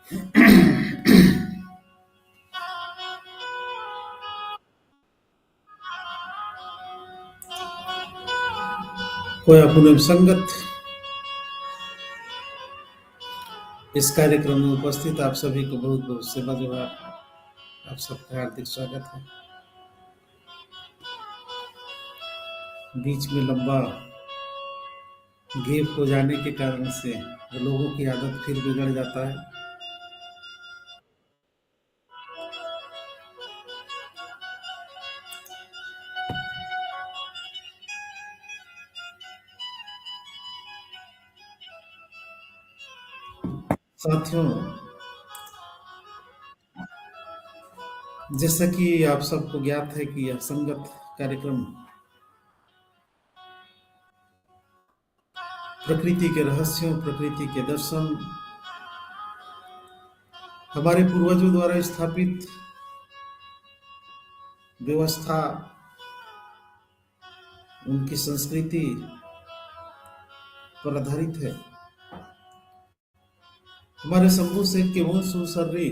कोई अपने संगत इस कार्यक्रम में उपस्थित आप सभी को बहुत बहुत सेवा जोहार। आप सबका हार्दिक स्वागत है। बीच में लंबा गैप हो जाने के कारण से लोगों की आदत फिर बिगड़ जाता है। साथियों, जैसा कि आप सबको ज्ञात है कि यह संगत कार्यक्रम प्रकृति के रहस्यों, प्रकृति के दर्शन, हमारे पूर्वजों द्वारा स्थापित व्यवस्था, उनकी संस्कृति पर आधारित है। हमारे शंभू शेख के वंश सर्री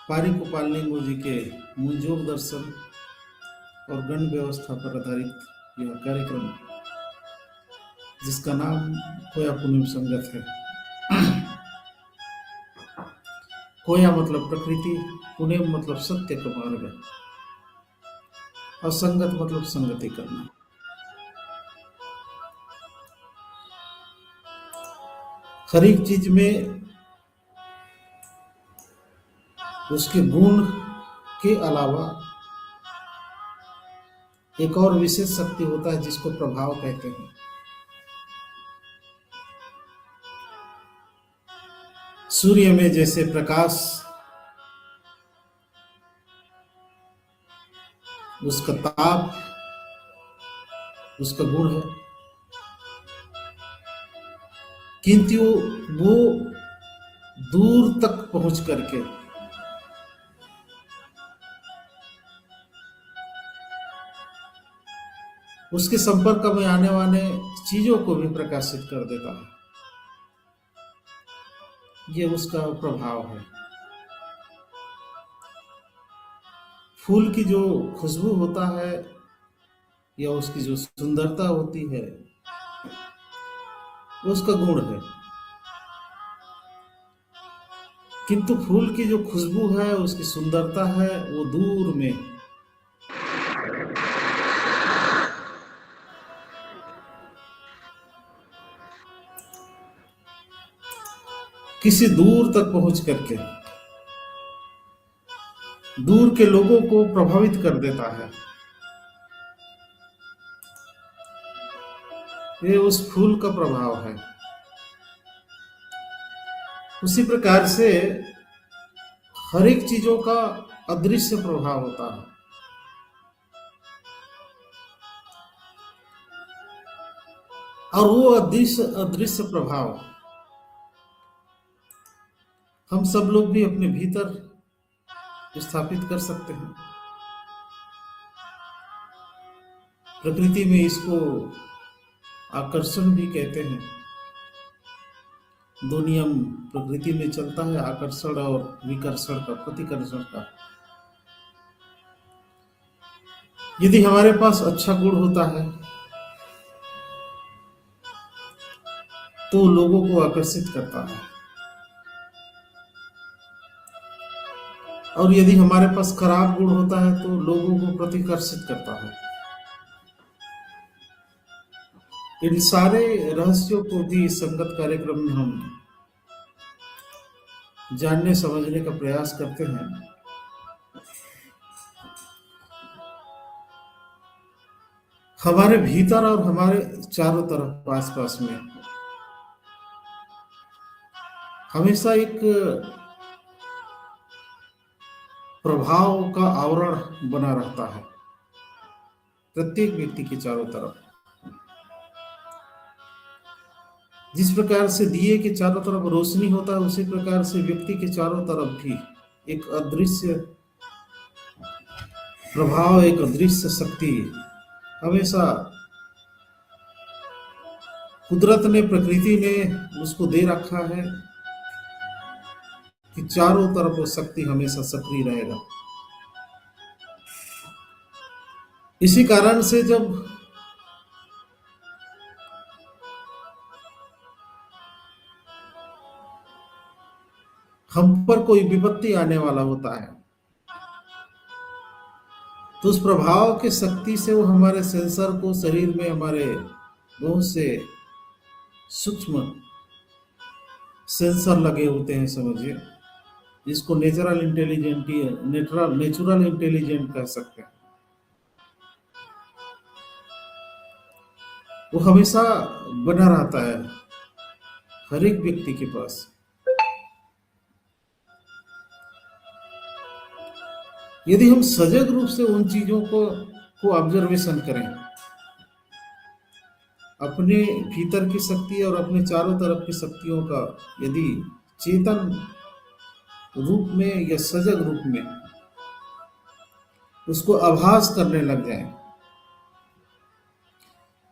पारी गोपाल लिंगो जी के मुंजोर दर्शन और गण व्यवस्था पर आधारित यह कार्यक्रम, जिसका नाम कोया पुनिम संगत है। कोया मतलब प्रकृति, पुनिम मतलब सत्य का मार्ग, और संगत मतलब संगति करना। हर एक चीज में उसके गुण के अलावा एक और विशेष शक्ति होता है जिसको प्रभाव कहते हैं। सूर्य में जैसे प्रकाश, उसका ताप, उसका गुण है, किंतु वो दूर तक पहुंच करके उसके संपर्क में आने वाले चीजों को भी प्रकाशित कर देता है। ये उसका प्रभाव है। फूल की जो खुशबू होता है या उसकी जो सुंदरता होती है, उसका गुण है, किंतु फूल की जो खुशबू है, उसकी सुंदरता है, वो दूर में किसी दूर तक पहुंच करके दूर के लोगों को प्रभावित कर देता है। ये उस फूल का प्रभाव है। उसी प्रकार से हर एक चीजों का अदृश्य प्रभाव होता है। और वो अदृश्य प्रभाव हम सब लोग भी अपने भीतर स्थापित कर सकते हैं। प्रकृति में इसको आकर्षण भी कहते हैं। दो नियम प्रकृति में चलता है, आकर्षण और विकर्षण का, प्रतिकर्षण का। यदि हमारे पास अच्छा गुण होता है तो लोगों को आकर्षित करता है, और यदि हमारे पास खराब गुण होता है तो लोगों को प्रतिकर्षित करता है। इन सारे रहस्यों को भी संगत कार्यक्रम में हम जानने समझने का प्रयास करते हैं। हमारे भीतर और हमारे चारों तरफ आसपास में हमेशा एक प्रभाव का आवरण बना रहता है प्रत्येक व्यक्ति के चारों तरफ। जिस प्रकार से दिए के चारों तरफ रोशनी होता है, उसी प्रकार से व्यक्ति के चारों तरफ भी एक अदृश्य प्रभाव, एक अदृश्य शक्ति हमेशा कुदरत ने, प्रकृति ने उसको दे रखा है। चारों तरफ वो शक्ति हमेशा सक्रिय रहेगा। इसी कारण से जब हम पर कोई विपत्ति आने वाला होता है तो उस प्रभाव के शक्ति से वो हमारे सेंसर को शरीर में हमारे बहुत से सूक्ष्म सेंसर लगे होते हैं, समझिए, जिसको नेचुरल इंटेलिजेंट कह सकते हैं। वो हमेशा बना रहता है हर एक व्यक्ति के पास। यदि हम सजग रूप से उन चीजों को ऑब्जर्वेशन करें, अपने भीतर की शक्ति और अपने चारों तरफ की शक्तियों का यदि चेतन रूप में या सजग रूप में उसको आभास करने लग जाए,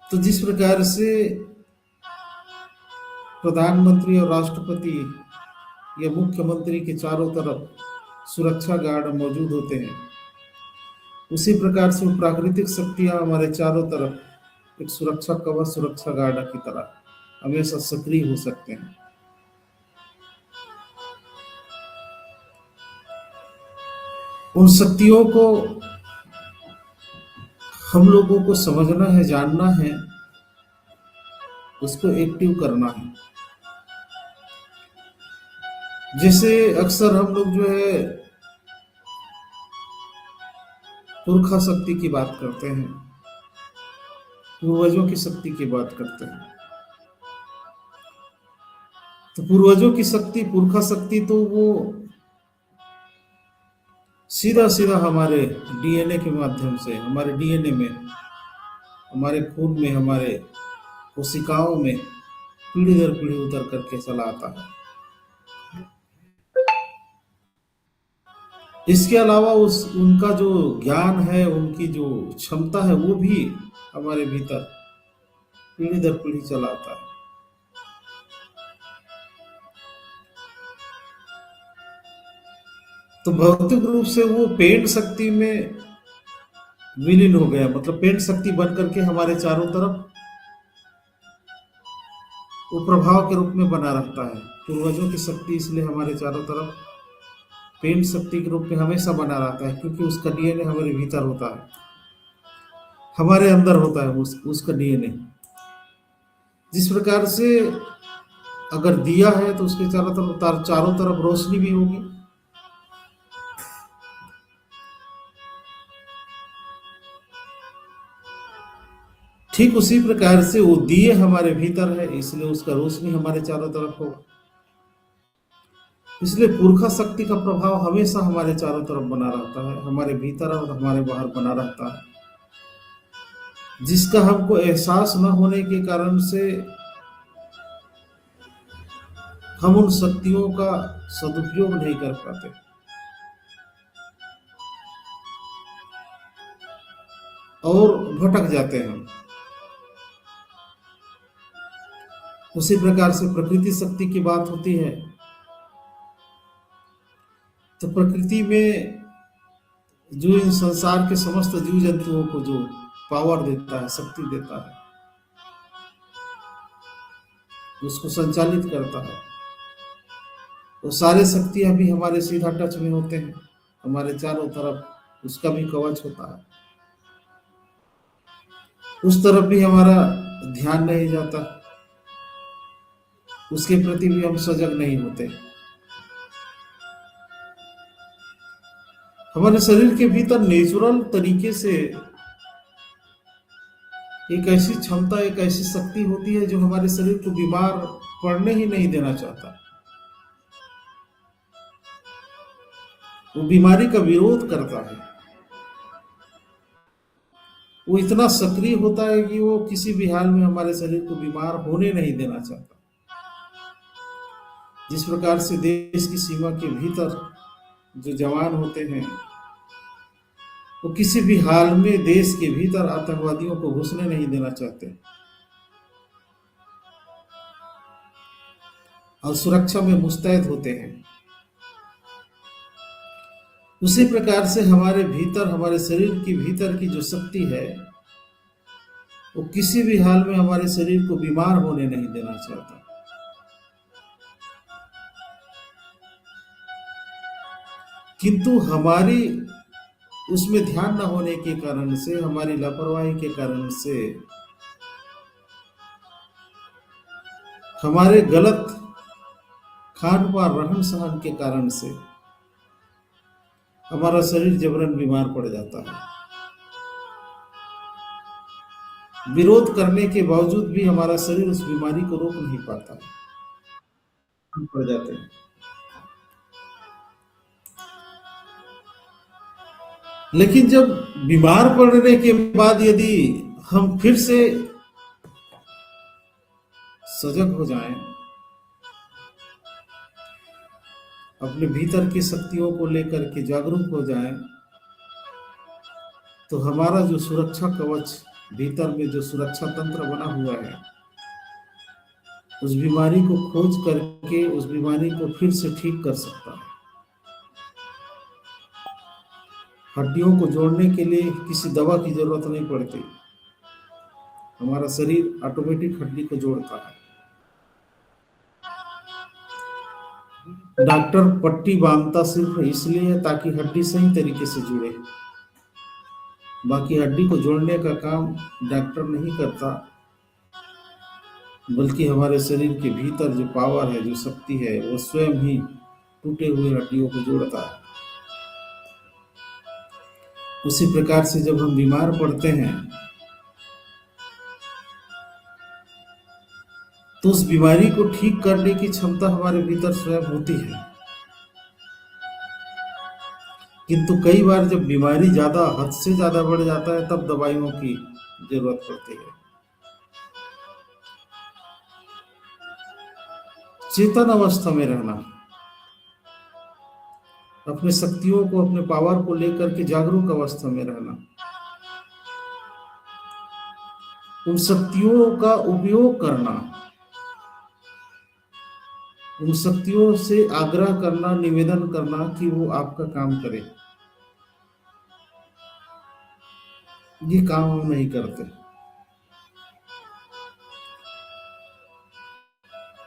तो जिस प्रकार से प्रधानमंत्री और राष्ट्रपति या मुख्यमंत्री के चारों तरफ सुरक्षा गार्ड मौजूद होते हैं, उसी प्रकार से वो प्राकृतिक शक्तियां हमारे चारों तरफ एक सुरक्षा कवच, सुरक्षा गार्ड की तरह हमेशा सक्रिय हो सकते हैं। उन शक्तियों को हम लोगों को समझना है, जानना है, उसको एक्टिव करना है। जैसे अक्सर हम लोग जो है पुरखा शक्ति की बात करते हैं, पूर्वजों की शक्ति की बात करते हैं, तो पूर्वजों की शक्ति, पुरखा शक्ति, तो वो सीधा सीधा हमारे डीएनए के माध्यम से, हमारे डीएनए में, हमारे खून में, हमारे कोशिकाओं में पीढ़ी दर पीढ़ी उतर करके चला आता है। इसके अलावा उनका जो ज्ञान है, उनकी जो क्षमता है, वो भी हमारे भीतर पीढ़ी दर पीढ़ी चला आता है। तो भौतिक रूप से वो पेंट शक्ति में विलीन हो गया, मतलब पेंट शक्ति बन करके हमारे चारों तरफ वो प्रभाव के रूप में बना रहता है। पूर्वजों की शक्ति इसलिए हमारे चारों तरफ पेंट शक्ति के रूप में हमेशा बना रहता है, क्योंकि उसका डीएनए हमारे भीतर होता है, हमारे अंदर होता है उसका डीएनए। जिस प्रकार से अगर दिया है तो उसके चारों तरफ रोशनी भी होगी। ठीक उसी प्रकार से वो दिए हमारे भीतर है, इसलिए उसका रोशनी हमारे चारों तरफ होगा। इसलिए पुरखा शक्ति का प्रभाव हमेशा हमारे चारों तरफ बना रहता है, हमारे भीतर और हमारे बाहर बना रहता है, जिसका हमको एहसास न होने के कारण से हम उन शक्तियों का सदुपयोग नहीं कर पाते। और भटक जाते हैं। उसी प्रकार से प्रकृति शक्ति की बात होती है, तो प्रकृति में जो इन संसार के समस्त जीव जंतुओं को जो पावर देता है, शक्ति देता है, उसको संचालित करता है, वो सारे शक्तियां भी हमारे सीधा टच में होते हैं, हमारे चारों तरफ उसका भी कवच होता है। उस तरफ भी हमारा ध्यान नहीं जाता, उसके प्रति भी हम सजग नहीं होते। हमारे शरीर के भीतर नेचुरल तरीके से एक ऐसी क्षमता, एक ऐसी शक्ति होती है जो हमारे शरीर को बीमार पड़ने ही नहीं देना चाहता। वो बीमारी का विरोध करता है। वो इतना सक्रिय होता है कि वो किसी भी हाल में हमारे शरीर को बीमार होने नहीं देना चाहता। जिस प्रकार से देश की सीमा के भीतर जो जवान होते हैं, वो किसी भी हाल में देश के भीतर आतंकवादियों को घुसने नहीं देना चाहते और सुरक्षा में मुस्तैद होते हैं। उसी प्रकार से हमारे भीतर, हमारे शरीर की भीतर की जो शक्ति है, वो किसी भी हाल में हमारे शरीर को बीमार होने नहीं देना चाहता। किंतु हमारी उसमें ध्यान न होने के कारण से, हमारी लापरवाही के कारण से, हमारे गलत खान पान रहन सहन के कारण से हमारा शरीर जबरन बीमार पड़ जाता है। विरोध करने के बावजूद भी हमारा शरीर उस बीमारी को रोक नहीं पाता है, हम पड़ जाते हैं। लेकिन जब बीमार पड़ने के बाद यदि हम फिर से सजग हो जाएं, अपने भीतर की शक्तियों को लेकर के जागरूक हो जाएं, तो हमारा जो सुरक्षा कवच, भीतर में जो सुरक्षा तंत्र बना हुआ है, उस बीमारी को खोज करके उस बीमारी को फिर से ठीक कर सकता है। हड्डियों को जोड़ने के लिए किसी दवा की जरूरत नहीं पड़ती, हमारा शरीर ऑटोमेटिक हड्डी को जोड़ता है। डॉक्टर पट्टी बांधता सिर्फ इसलिए है ताकि हड्डी सही तरीके से जुड़े, बाकी हड्डी को जोड़ने का काम डॉक्टर नहीं करता, बल्कि हमारे शरीर के भीतर जो पावर है, जो शक्ति है, वो स्वयं ही टूटे हुए हड्डियों को जोड़ता है। उसी प्रकार से जब हम बीमार पड़ते हैं तो उस बीमारी को ठीक करने की क्षमता हमारे भीतर स्वयं होती है। किंतु कई बार जब बीमारी ज्यादा, हद से ज्यादा बढ़ जाता है, तब दवाइयों की जरूरत पड़ती है। चेतन अवस्था में रहना, अपने शक्तियों को, अपने पावर को लेकर के जागरूक अवस्था में रहना, उन शक्तियों का उपयोग करना, उन शक्तियों से आग्रह करना, निवेदन करना कि वो आपका काम करे, ये काम हम नहीं करते।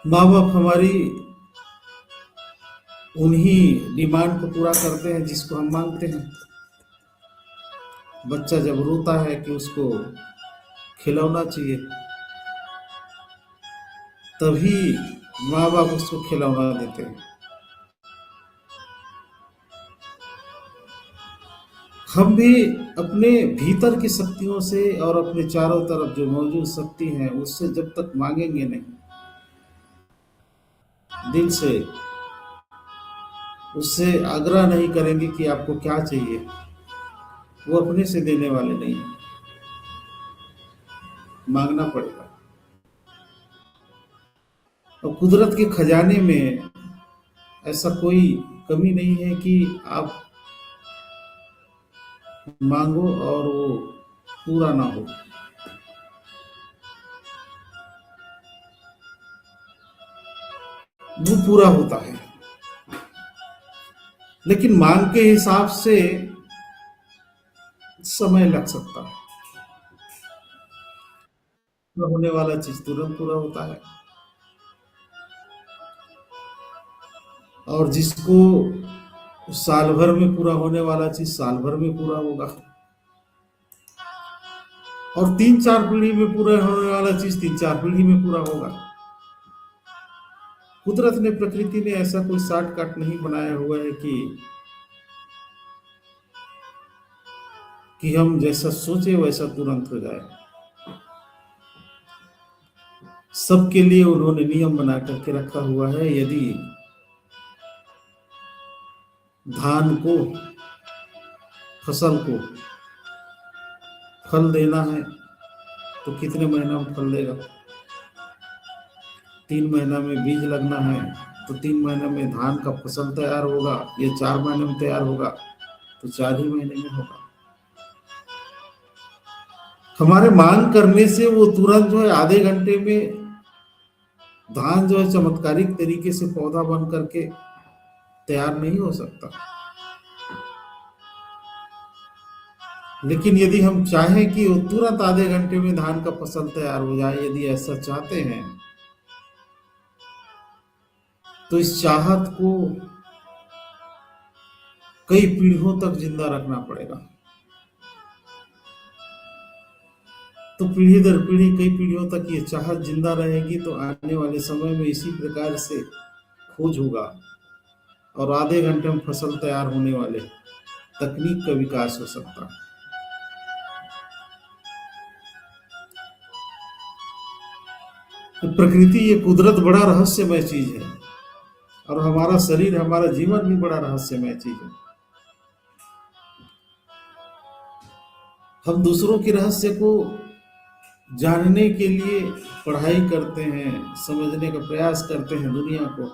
माँ बाप हमारी उन्हीं डिमांड को पूरा करते हैं जिसको हम मांगते हैं। बच्चा जब रोता है कि उसको खिलौना चाहिए, तभी माँ बाप उसको खिलौना देते हैं। हम भी अपने भीतर की शक्तियों से और अपने चारों तरफ जो मौजूद शक्ति है उससे जब तक मांगेंगे नहीं, दिल से उससे आग्रह नहीं करेंगे कि आपको क्या चाहिए, वो अपने से देने वाले नहीं है, मांगना पड़ेगा। और कुदरत के खजाने में ऐसा कोई कमी नहीं है कि आप मांगो और वो पूरा ना हो। वो पूरा होता है, लेकिन मांग के हिसाब से समय लग सकता है। पूरा होने वाला चीज तुरंत पूरा होता है, और जिसको साल भर में पूरा होने वाला चीज साल भर में पूरा होगा, और 3-4 पीढ़ी में पूरा होने वाला चीज 3-4 पीढ़ी में पूरा होगा। कुदरत ने, प्रकृति ने ऐसा कोई शॉर्टकट नहीं बनाया हुआ है कि हम जैसा सोचे वैसा तुरंत हो जाए। सबके लिए उन्होंने नियम बना करके रखा हुआ है। यदि धान को, फसल को फल देना है तो कितने महीना में फल देगा? 3 महीना में बीज लगना है तो 3 महीने में धान का फसल तैयार होगा, ये 4 महीने में तैयार होगा तो 4 ही महीने में होगा। हमारे मांग करने से वो तुरंत जो है आधे घंटे में धान जो है चमत्कारिक तरीके से पौधा बन करके तैयार नहीं हो सकता। लेकिन यदि हम चाहें कि वो तुरंत आधे घंटे में धान का फसल तैयार हो जाए, यदि ऐसा चाहते हैं, तो इस चाहत को कई पीढ़ियों तक जिंदा रखना पड़ेगा। तो पीढ़ी दर पीढ़ी, कई पीढ़ियों तक ये चाहत जिंदा रहेगी, तो आने वाले समय में इसी प्रकार से खोज होगा और आधे घंटे में फसल तैयार होने वाले तकनीक का विकास हो सकता है। तो प्रकृति, ये कुदरत बड़ा रहस्यमय चीज है, और हमारा शरीर, हमारा जीवन भी बड़ा रहस्यमय चीज है। हम दूसरों के रहस्य को जानने के लिए पढ़ाई करते हैं, समझने का प्रयास करते हैं दुनिया को,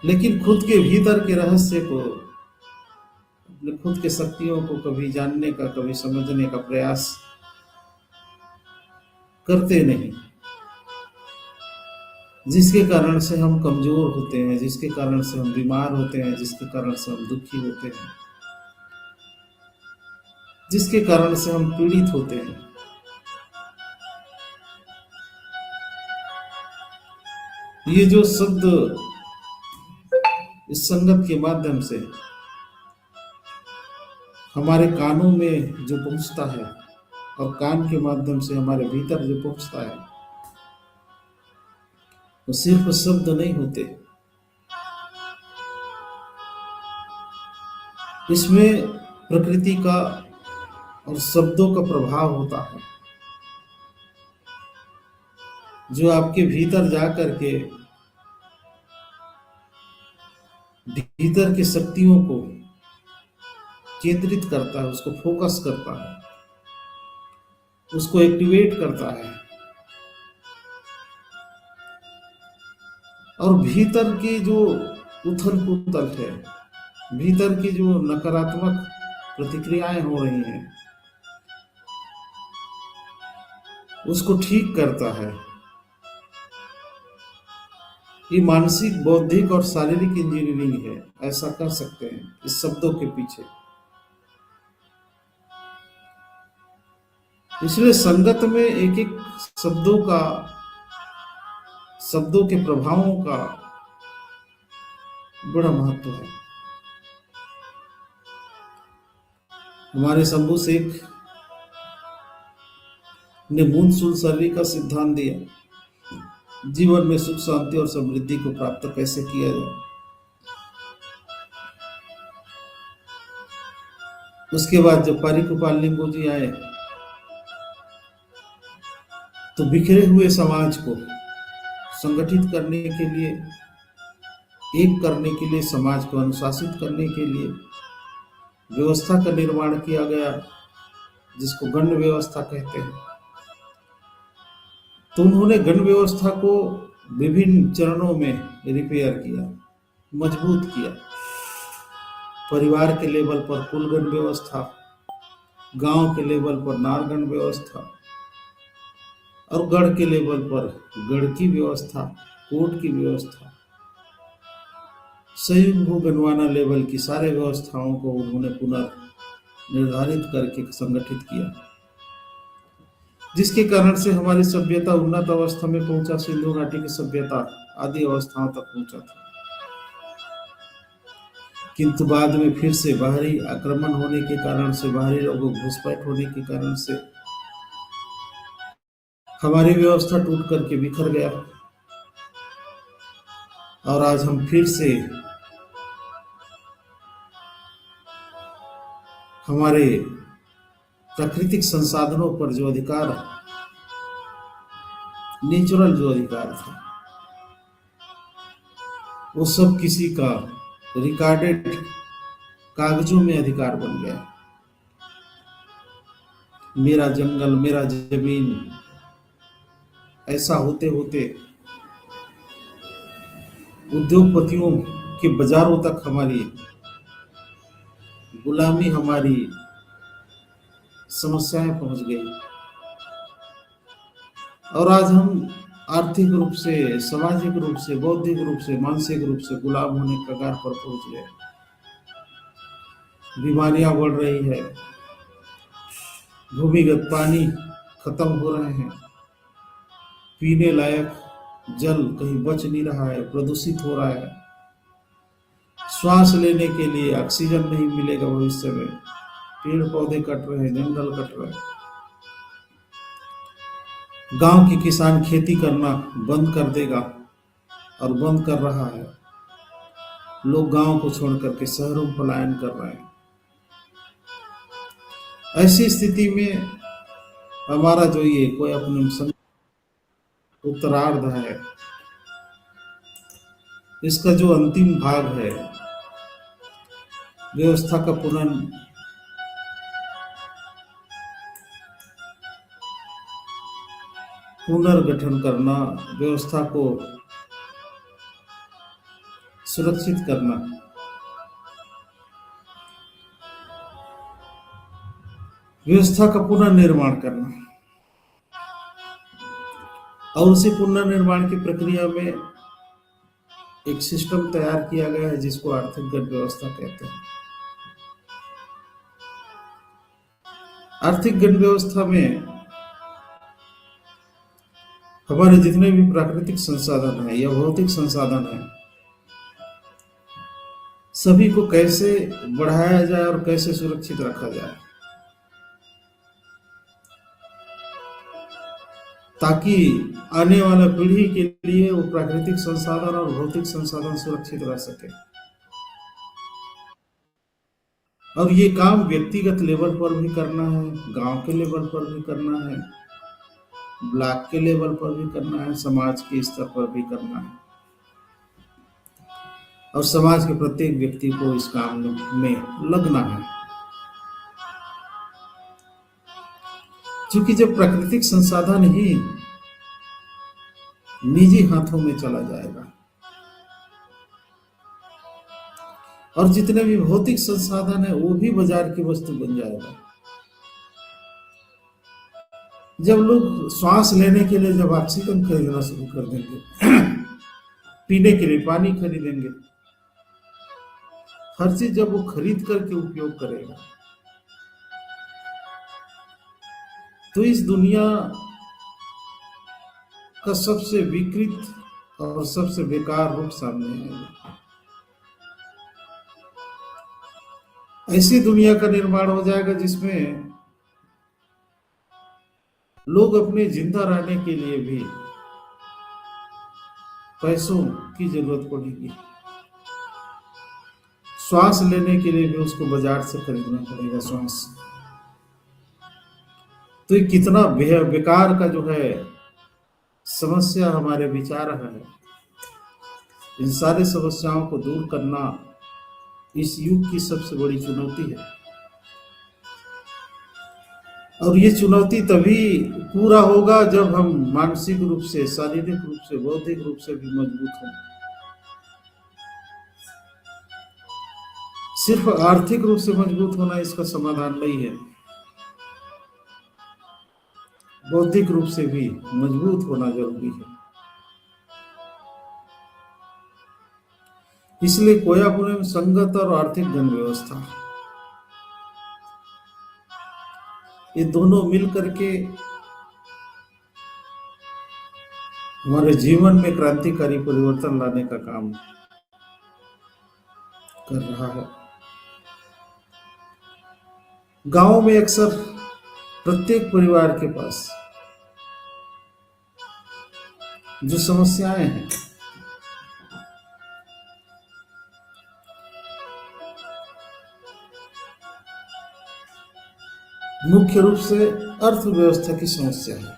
लेकिन खुद के भीतर के रहस्य को, अपने खुद के शक्तियों को कभी जानने का, कभी समझने का प्रयास करते नहीं, जिसके कारण से हम कमजोर होते हैं, जिसके कारण से हम बीमार होते हैं, जिसके कारण से हम दुखी होते हैं, जिसके कारण से हम पीड़ित होते हैं। ये जो शब्द इस संगत के माध्यम से हमारे कानों में जो पहुंचता है और कान के माध्यम से हमारे भीतर जो पहुंचता है, वो सिर्फ शब्द नहीं होते, इसमें प्रकृति का और शब्दों का प्रभाव होता है, जो आपके भीतर जा करके भीतर की शक्तियों को केंद्रित करता है, उसको फोकस करता है, उसको एक्टिवेट करता है, और भीतर की जो उथल पुथल है, भीतर की जो नकारात्मक प्रतिक्रियाएं हो रही हैं, उसको ठीक करता है। ये मानसिक, बौद्धिक और शारीरिक इंजीनियरिंग है, ऐसा कर सकते हैं इस शब्दों के पीछे। इसलिए संगत में एक एक शब्दों के प्रभावों का बड़ा महत्व है। हमारे शंभू शेख ने मूल शरीर का सिद्धांत दिया, जीवन में सुख, शांति और समृद्धि को प्राप्त कैसे किया जाए। उसके बाद जब पारिक लिंगो जी आए, तो बिखरे हुए समाज को संगठित करने के लिए, एक करने के लिए, समाज को अनुशासित करने के लिए व्यवस्था का निर्माण किया गया, जिसको गण व्यवस्था कहते हैं। तो उन्होंने गण व्यवस्था को विभिन्न चरणों में रिपेयर किया, मजबूत किया। परिवार के लेवल पर कुल गण व्यवस्था, गांव के लेवल पर नार गण व्यवस्था, और गढ़ के लेवल पर गढ़ की व्यवस्था, कोर्ट की व्यवस्था, संयुक्त भू गणवाना लेवल की सारे व्यवस्थाओं को उन्होंने पुनर्निर्धारित करके संगठित किया, जिसके कारण से हमारी सभ्यता उन्नत अवस्था में पहुंचा, सिंधु घाटी की सभ्यता आदि अवस्थाओं तक पहुंचा था। किंतु बाद में फिर से बाहरी आक्रमण होने के कारण से, बाहरी लोगों घुसपैठ होने के कारण से हमारी व्यवस्था टूट करके बिखर गया, और आज हम फिर से हमारे प्राकृतिक संसाधनों पर जो अधिकार, नेचुरल जो अधिकार था, वो सब किसी का रिकॉर्डेड कागजों में अधिकार बन गया। मेरा जंगल, मेरा जमीन, ऐसा होते होते उद्योगपतियों के बाजारों तक हमारी गुलामी, हमारी समस्याएं पहुंच गई, और आज हम आर्थिक रूप से, सामाजिक रूप से, बौद्धिक रूप से, मानसिक रूप से गुलाम होने के कगार पर पहुंच गए। बीमारियां बढ़ रही है, भूमिगत पानी खत्म हो रहे हैं, पीने लायक जल कहीं बच नहीं रहा है, प्रदूषित हो रहा है, श्वास लेने के लिए ऑक्सीजन नहीं मिलेगा भविष्य में, पेड़ पौधे कट रहे हैं, जंगल कट रहे हैं, गांव के किसान खेती करना बंद कर देगा और बंद कर रहा है, लोग गांव को छोड़ करके शहरों में पलायन कर रहे हैं। ऐसी स्थिति में हमारा जो ये कोई अपने उत्तरार्ध है, इसका जो अंतिम भाग है, व्यवस्था का पुनर्गठन करना, व्यवस्था को सुरक्षित करना, व्यवस्था का पुनर्निर्माण करना, और उसी पुनर्निर्माण की प्रक्रिया में एक सिस्टम तैयार किया गया है जिसको आर्थिक गण व्यवस्था कहते हैं। आर्थिक गण व्यवस्था में हमारे जितने भी प्राकृतिक संसाधन है या भौतिक संसाधन है, सभी को कैसे बढ़ाया जाए और कैसे सुरक्षित रखा जाए, ताकि आने वाला पीढ़ी के लिए वो प्राकृतिक संसाधन और भौतिक संसाधन सुरक्षित रह सके। और ये काम व्यक्तिगत लेवल पर भी करना है, गांव के लेवल पर भी करना है, ब्लॉक के लेवल पर भी करना है, समाज के स्तर पर भी करना है, और समाज के प्रत्येक व्यक्ति को इस काम में लगना है। क्योंकि जब प्राकृतिक संसाधन ही निजी हाथों में चला जाएगा और जितने भी भौतिक संसाधन है वो भी बाजार की वस्तु बन जाएगा। जब लोग श्वास लेने के लिए जब ऑक्सीजन खरीदना शुरू कर देंगे, पीने के लिए पानी खरीदेंगे, हर चीज जब वो खरीद करके उपयोग करेगा, तो इस दुनिया का सबसे विकृत और सबसे बेकार रूप सामने आएगा। ऐसी दुनिया का निर्माण हो जाएगा जिसमें लोग अपने जिंदा रहने के लिए भी पैसों की जरूरत पड़ेगी, श्वास लेने के लिए भी उसको बाजार से खरीदना पड़ेगा श्वास। तो ये कितना बेकार का जो है समस्या हमारे विचार है। इन सारी समस्याओं को दूर करना इस युग की सबसे बड़ी चुनौती है, और ये चुनौती तभी पूरा होगा जब हम मानसिक रूप से, शारीरिक रूप से, बौद्धिक रूप से भी मजबूत हों। सिर्फ आर्थिक रूप से मजबूत होना इसका समाधान नहीं है, बौद्धिक रूप से भी मजबूत होना जरूरी है। इसलिए कोयापुरम संगत और आर्थिक गण व्यवस्था, ये दोनों मिल करके हमारे जीवन में क्रांतिकारी परिवर्तन लाने का काम कर रहा है। गांव में अक्सर प्रत्येक परिवार के पास जो समस्याएं हैं, मुख्य रूप से अर्थव्यवस्था की समस्या है।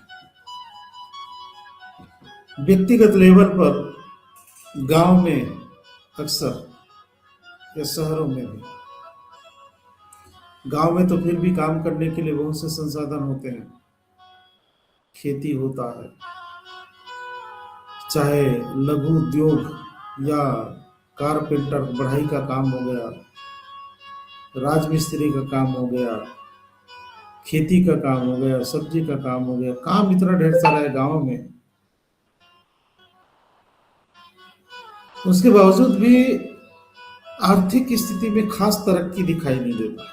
व्यक्तिगत लेवल पर गांव में अक्सर या शहरों में भी, गांव में तो फिर भी काम करने के लिए बहुत से संसाधन होते हैं, खेती होता है, चाहे लघु उद्योग या कारपेंटर बढ़ाई का काम हो गया, राजमिस्त्री का काम हो गया, खेती का काम हो गया, सब्जी का काम हो गया, काम इतना ढेर सारा है गांव में। उसके बावजूद भी आर्थिक स्थिति में खास तरक्की दिखाई नहीं देता,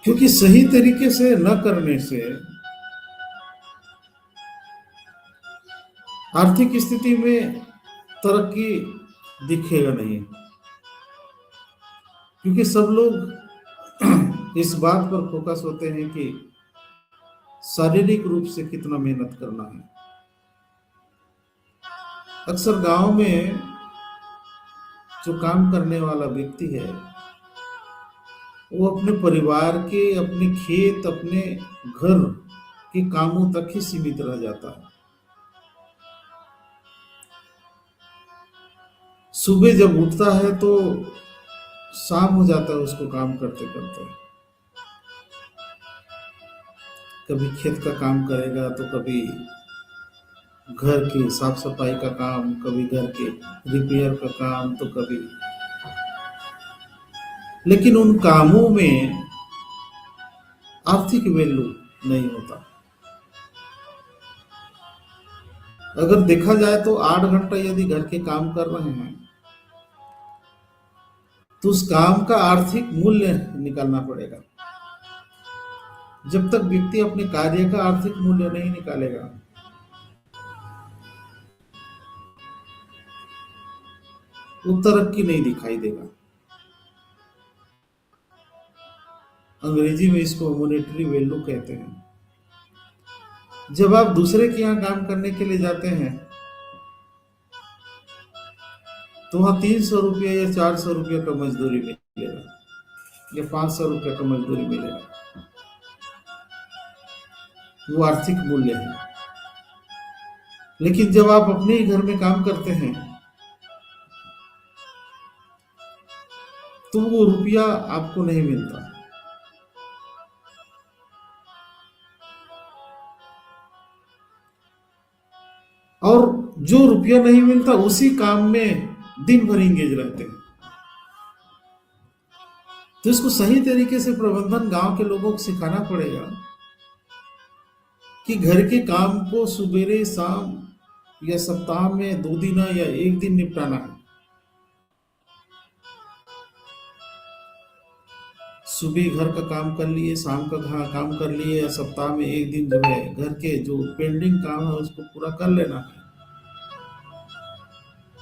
क्योंकि सही तरीके से न करने से आर्थिक स्थिति में तरक्की दिखेगा नहीं, क्योंकि सब लोग इस बात पर फोकस होते हैं कि शारीरिक रूप से कितना मेहनत करना है। अक्सर गांव में जो काम करने वाला व्यक्ति है वो अपने परिवार के, अपने खेत, अपने घर के कामों तक ही सीमित रह जाता है। सुबह जब उठता है तो शाम हो जाता है उसको काम करते करते। कभी खेत का काम करेगा तो कभी घर की साफ सफाई का काम, कभी घर के रिपेयर का काम, तो कभी, लेकिन उन कामों में आर्थिक वैल्यू नहीं होता। अगर देखा जाए तो 8 घंटा यदि घर के काम कर रहे हैं तो उस काम का आर्थिक मूल्य निकालना पड़ेगा। जब तक व्यक्ति अपने कार्य का आर्थिक मूल्य नहीं निकालेगा, वो तरक्की नहीं दिखाई देगा। अंग्रेजी में इसको मॉनेटरी वैल्यू कहते हैं। जब आप दूसरे के यहाँ काम करने के लिए जाते हैं तो वहां 300 रुपया या 400 रुपया का मजदूरी मिलेगा या 500 रुपया का मजदूरी मिलेगा, वो आर्थिक मूल्य है। लेकिन जब आप अपने ही घर में काम करते हैं तो वो रुपया आपको नहीं मिलता। और जो रुपया नहीं मिलता उसी काम में दिन भर इंगेज रहते हैं। तो इसको सही तरीके से प्रबंधन गांव के लोगों को सिखाना पड़ेगा कि घर के काम को सुबेरे शाम या सप्ताह में 2 दिन या 1 दिन निपटाना है। सुबह घर का काम कर लिए, शाम का काम कर लिए, या सप्ताह में 1 दिन जो है घर के जो पेंडिंग काम है उसको पूरा कर लेना है।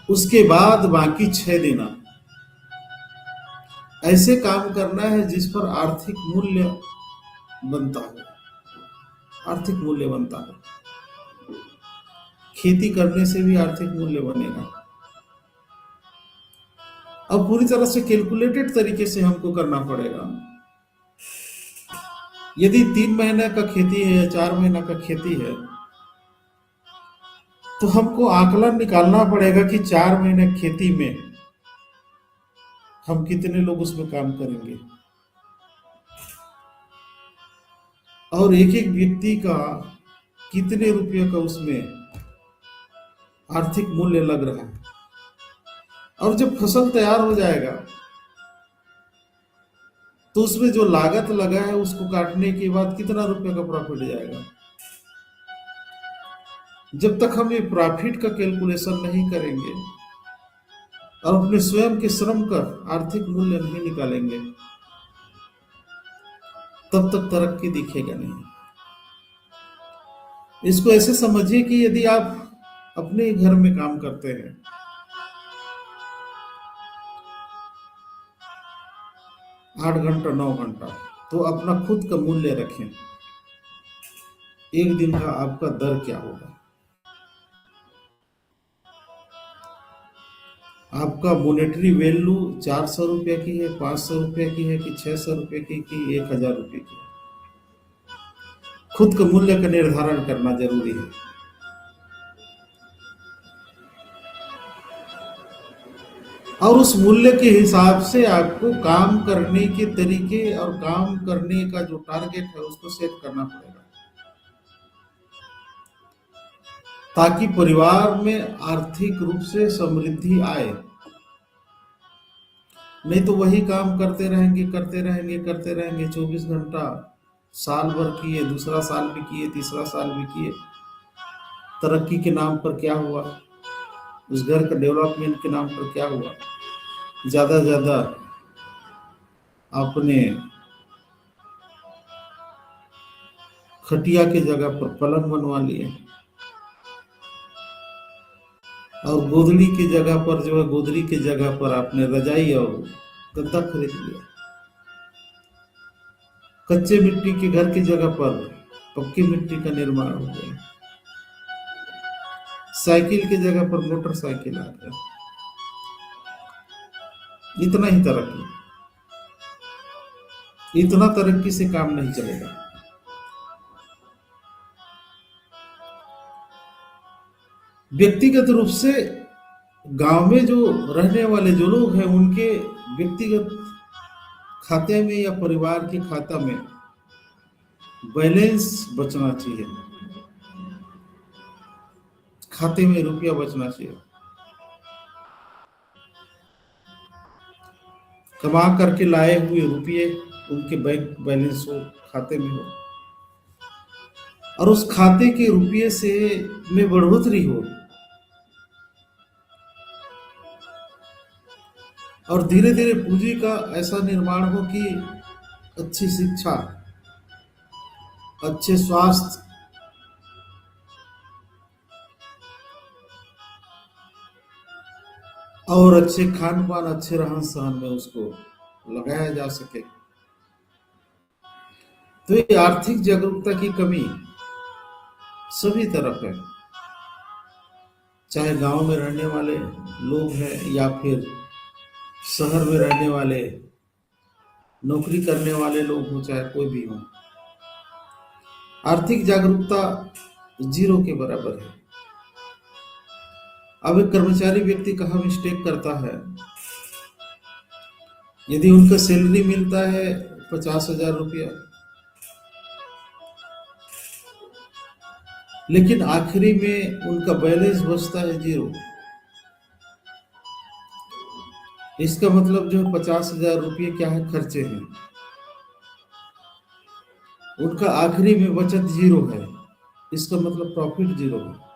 उसके बाद बाकी 6 दिन ऐसे काम करना है जिस पर आर्थिक मूल्य बनता है। आर्थिक मूल्य बनता है, खेती करने से भी आर्थिक मूल्य बनेगा। अब पूरी तरह से कैलकुलेटेड तरीके से हमको करना पड़ेगा। यदि 3 महीने का खेती है या 4 महीना का खेती है तो हमको आकलन निकालना पड़ेगा कि 4 महीने खेती में हम कितने लोग उसमें काम करेंगे, और एक एक व्यक्ति का कितने रुपये का उसमें आर्थिक मूल्य लग रहा है। और जब फसल तैयार हो जाएगा तो उसमें जो लागत लगा है उसको काटने के बाद कितना रुपए का प्रॉफिट जाएगा। जब तक हम ये प्रॉफिट का कैलकुलेशन नहीं करेंगे और अपने स्वयं के श्रम का आर्थिक मूल्य नहीं निकालेंगे, तब तक तरक्की दिखेगा नहीं। इसको ऐसे समझिए कि यदि आप अपने घर में काम करते हैं, 8 घंटा 9 घंटा, तो अपना खुद का मूल्य रखें। एक दिन का आपका दर क्या होगा? आपका मॉनेटरी वैल्यू 400 रुपये की है, 500 रुपये की है, कि 600 रुपये की, 1000 रुपये की? खुद का मूल्य का निर्धारण करना जरूरी है। और उस मूल्य के हिसाब से आपको काम करने के तरीके और काम करने का जो टारगेट है उसको सेट करना पड़ेगा, ताकि परिवार में आर्थिक रूप से समृद्धि आए। नहीं तो वही काम करते रहेंगे 24 घंटा, साल भर किए, दूसरा साल भी किए, तीसरा साल भी किए, तरक्की के नाम पर क्या हुआ, उस घर का डेवलपमेंट के नाम पर क्या हुआ, ज्यादा ज्यादा आपने खटिया की जगह पर पलंग बनवा लिए और गोदड़ी की जगह पर जो है, गोदड़ी की जगह पर आपने रजाई और गद्दा खरीद लिया। कच्चे मिट्टी के घर की जगह पर पक्की मिट्टी का निर्माण हो गया। साइकिल की जगह पर मोटरसाइकिल आ गया। इतना ही तरक्की, इतना तरक्की से काम नहीं चलेगा। व्यक्तिगत रूप से गांव में जो रहने वाले जो लोग हैं, उनके व्यक्तिगत खाते में या परिवार के खाता में बैलेंस बचना चाहिए, खाते में रुपया बचना चाहिए। कमा करके लाए हुए रुपये उनके बैंक बैलेंस हो, खाते में हो, और उस खाते के रुपये से में बढ़ोतरी हो, और धीरे धीरे पूंजी का ऐसा निर्माण हो कि अच्छी शिक्षा, अच्छे स्वास्थ्य, और अच्छे खान पान, अच्छे रहन सहन में उसको लगाया जा सके। तो ये आर्थिक जागरूकता की कमी सभी तरफ है, चाहे गांव में रहने वाले लोग हैं या फिर शहर में रहने वाले नौकरी करने वाले लोग हो, चाहे कोई भी हो। आर्थिक जागरूकता जीरो के बराबर है। अब एक कर्मचारी व्यक्ति कहाँ मिस्टेक करता है, यदि उनका सैलरी मिलता है 50,000 रुपया, लेकिन आखिरी में उनका बैलेंस बचता है जीरो, इसका मतलब जो 50,000 रुपये क्या है, खर्चे हैं, उनका आखिरी में बचत जीरो है, इसका मतलब प्रॉफिट जीरो है।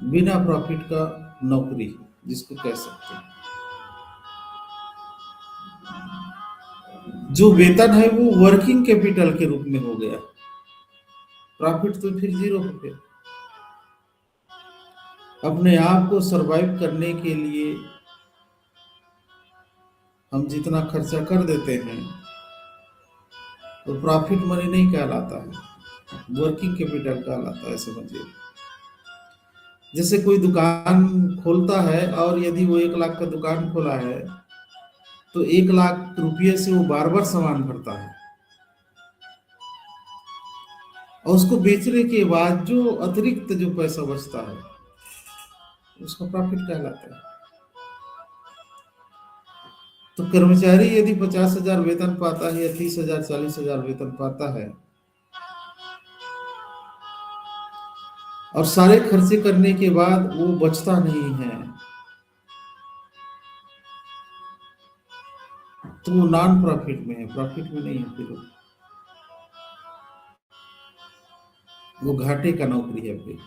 बिना प्रॉफिट का नौकरी जिसको कह सकते हैं, जो वेतन है वो वर्किंग कैपिटल के रूप में हो गया, प्रॉफिट तो फिर जीरो हो गया। अपने आप को सरवाइव करने के लिए हम जितना खर्चा कर देते हैं तो प्रॉफिट मनी नहीं कहलाता है, वर्किंग कैपिटल कहलाता है, समझिए। जैसे कोई दुकान खोलता है और यदि वो 1 लाख का दुकान खोला है तो 1 लाख रुपये से वो बार बार सामान भरता है, और उसको बेचने के बाद जो अतिरिक्त जो पैसा बचता है उसका प्रॉफिट कहलाता है। तो कर्मचारी यदि 50,000 वेतन पाता है या 30,000 40,000 वेतन पाता है और सारे खर्चे करने के बाद वो बचता नहीं है, तो वो नॉन प्रॉफिट में है, प्रॉफिट में नहीं है, फिर वो घाटे का नौकरी है। फिर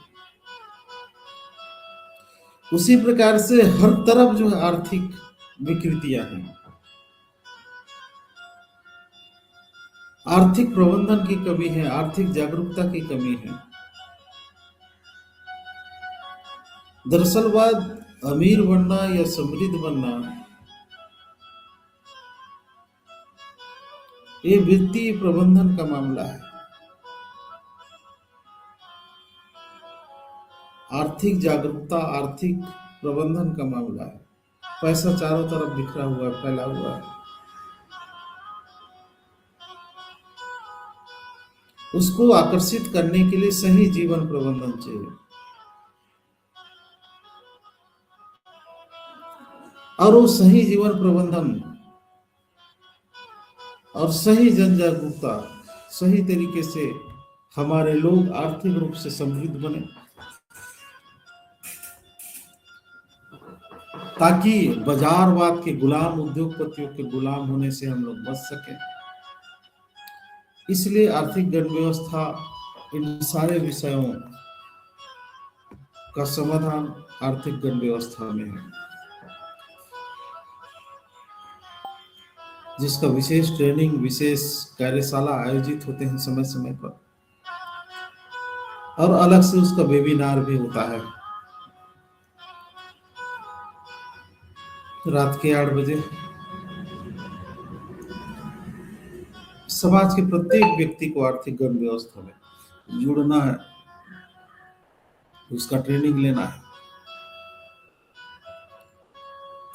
उसी प्रकार से हर तरफ जो है आर्थिक विकृतियां हैं, आर्थिक प्रबंधन की कमी है, आर्थिक जागरूकता की कमी है। दरअसल बात अमीर बनना या समृद्ध बनना ये वित्तीय प्रबंधन का मामला है। आर्थिक जागरूकता, आर्थिक प्रबंधन का मामला है। पैसा चारों तरफ बिखरा हुआ है, फैला हुआ है, उसको आकर्षित करने के लिए सही जीवन प्रबंधन चाहिए, और वो सही जीवन प्रबंधन और सही जन जागरूकता, सही तरीके से हमारे लोग आर्थिक रूप से समृद्ध बने, ताकि बाजारवाद के गुलाम, उद्योगपतियों के गुलाम होने से हम लोग बच सकें। इसलिए आर्थिक गण व्यवस्था इन सारे विषयों का समाधान आर्थिक गण व्यवस्था में है, जिसका विशेष ट्रेनिंग, विशेष कार्यशाला आयोजित होते हैं समय समय पर, और अलग से उसका वेबिनार भी होता है रात के 8 बजे। समाज के प्रत्येक व्यक्ति को आर्थिक गण व्यवस्था में जुड़ना है, उसका ट्रेनिंग लेना है,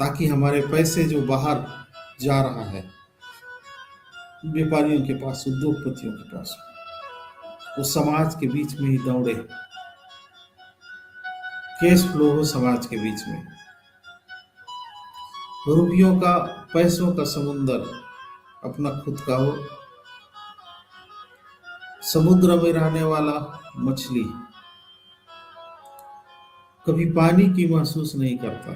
ताकि हमारे पैसे जो बाहर जा रहा है व्यापारियों के पास, उद्योगपतियों के पास, वो समाज के बीच में ही दौड़े, कैश फ्लो हो समाज के बीच में, रुपयों का, पैसों का समुंदर अपना खुद का हो। समुद्र में रहने वाला मछली कभी पानी की महसूस नहीं करता,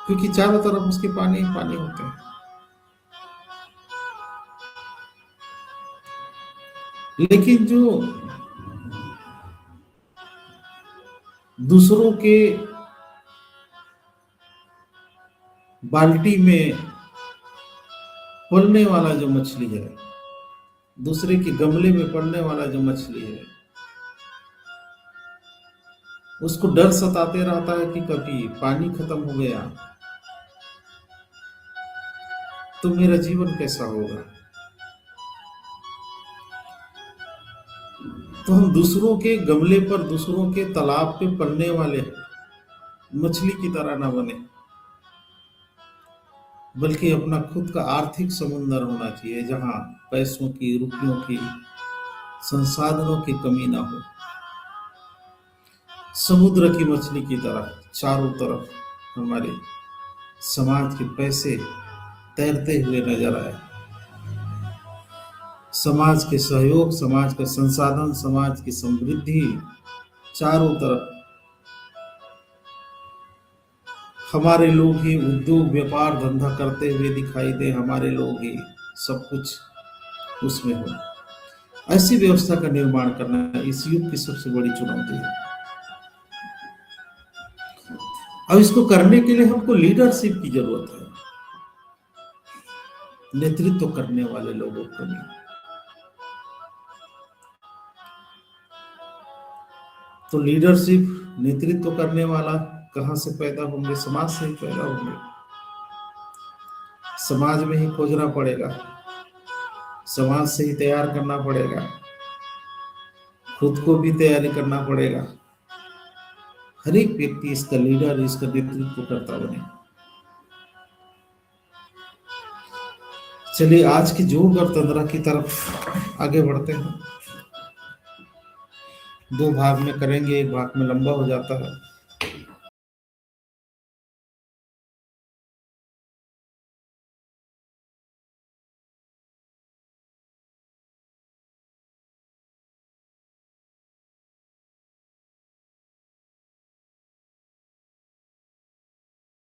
क्योंकि चारों तरफ उसके पानी ही पानी होते हैं। लेकिन जो दूसरों के बाल्टी में पलने वाला जो मछली है, दूसरे के गमले में पलने वाला जो मछली है, उसको डर सताते रहता है कि कभी पानी खत्म हो गया तो मेरा जीवन कैसा होगा। तो हम दूसरों के गमले पर, दूसरों के तालाब पे पलने वाले मछली की तरह ना बने, बल्कि अपना खुद का आर्थिक समुंदर होना चाहिए, जहां पैसों की, रुपयों की, संसाधनों की कमी ना हो। समुद्र की मछली की तरह चारों तरफ हमारे समाज के पैसे तैरते हुए नजर आए, समाज के सहयोग, समाज का संसाधन, समाज की समृद्धि चारों तरफ हमारे लोग ही उद्योग, व्यापार, धंधा करते हुए दिखाई दे, हमारे लोग ही सब कुछ उसमें हो। ऐसी व्यवस्था का निर्माण करना इस युग की सबसे बड़ी चुनौती है। अब इसको करने के लिए हमको लीडरशिप की जरूरत है, नेतृत्व करने वाले लोगों को भी। तो लीडरशिप, नेतृत्व करने वाला कहां से पैदा होंगे? समाज से ही पैदा होंगे, समाज में ही खोजना पड़ेगा, समाज से ही तैयार करना पड़ेगा, खुद को भी तैयारी करना पड़ेगा। हर एक व्यक्ति इसका लीडर, इसका नेतृत्व करता बने। चलिए आज की योग और तंद्रा की तरफ आगे बढ़ते हैं। 2 भाग में करेंगे, एक भाग में लंबा हो जाता है।